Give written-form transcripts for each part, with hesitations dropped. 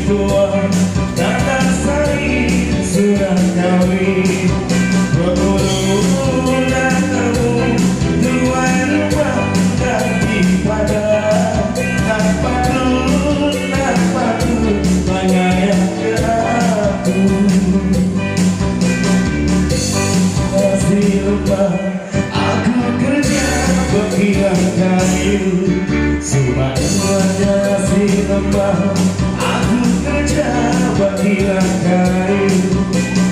tua, tata sari surat kawin. Berburu kamu tuan rumah ganti pada tanpa pun menyayang ke aku. Masih lupa aku kerja berkilang kayu, semuanya masih lupa aku kerja berkilang kayu.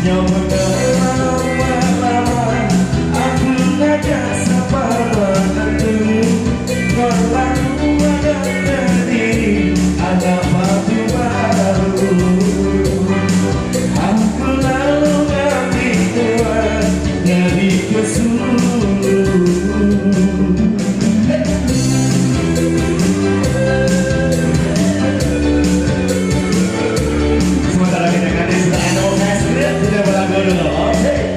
Nyoba lama-lama aku ngajak siapa menentu, berlaku ada diri ada waktu baru. Aku lalu ganti tuan jadi kesuruh. Sementara kita ganti sudah ada saya sendiri tidak berlagu dulu. Oke.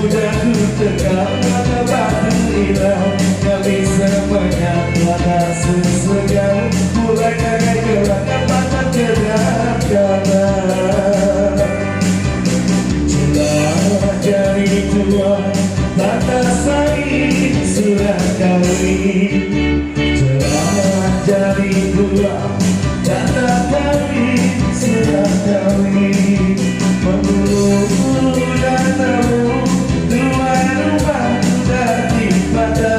Udah ku tekan mata batu hilang, gak bisa menyatakan sesegam. Mulai dari gerakan mata gerak-gerak, jelas jadi tua, tata sari surat kawin. Jelas jadi tua, tata kawin surat kawin. Memburu dan tamu tuan rumah ganti pada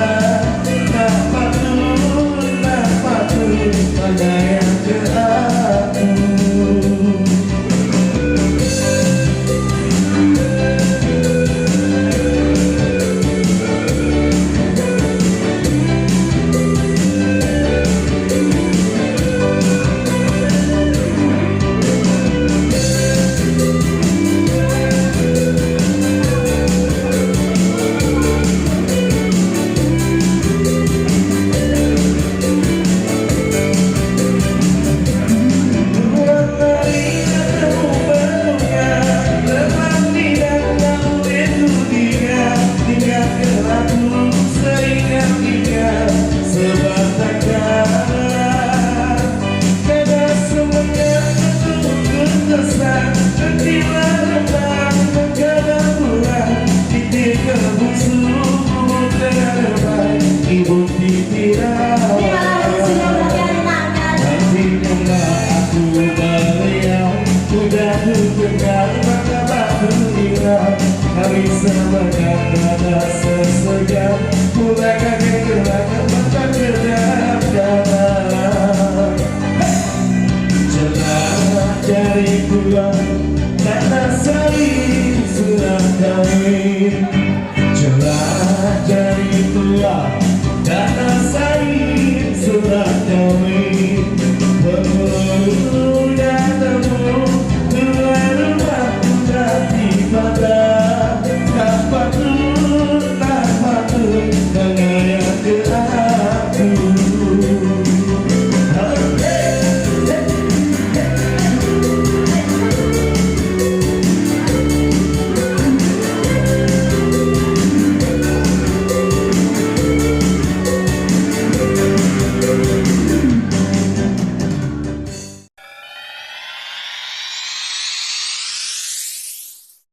tak patut menyayang ke aku. Ibu dirawat, nantinya aku beliau. Udah ku dengar maka batu hilang, gak bisa menyatakan sesegam. Mulai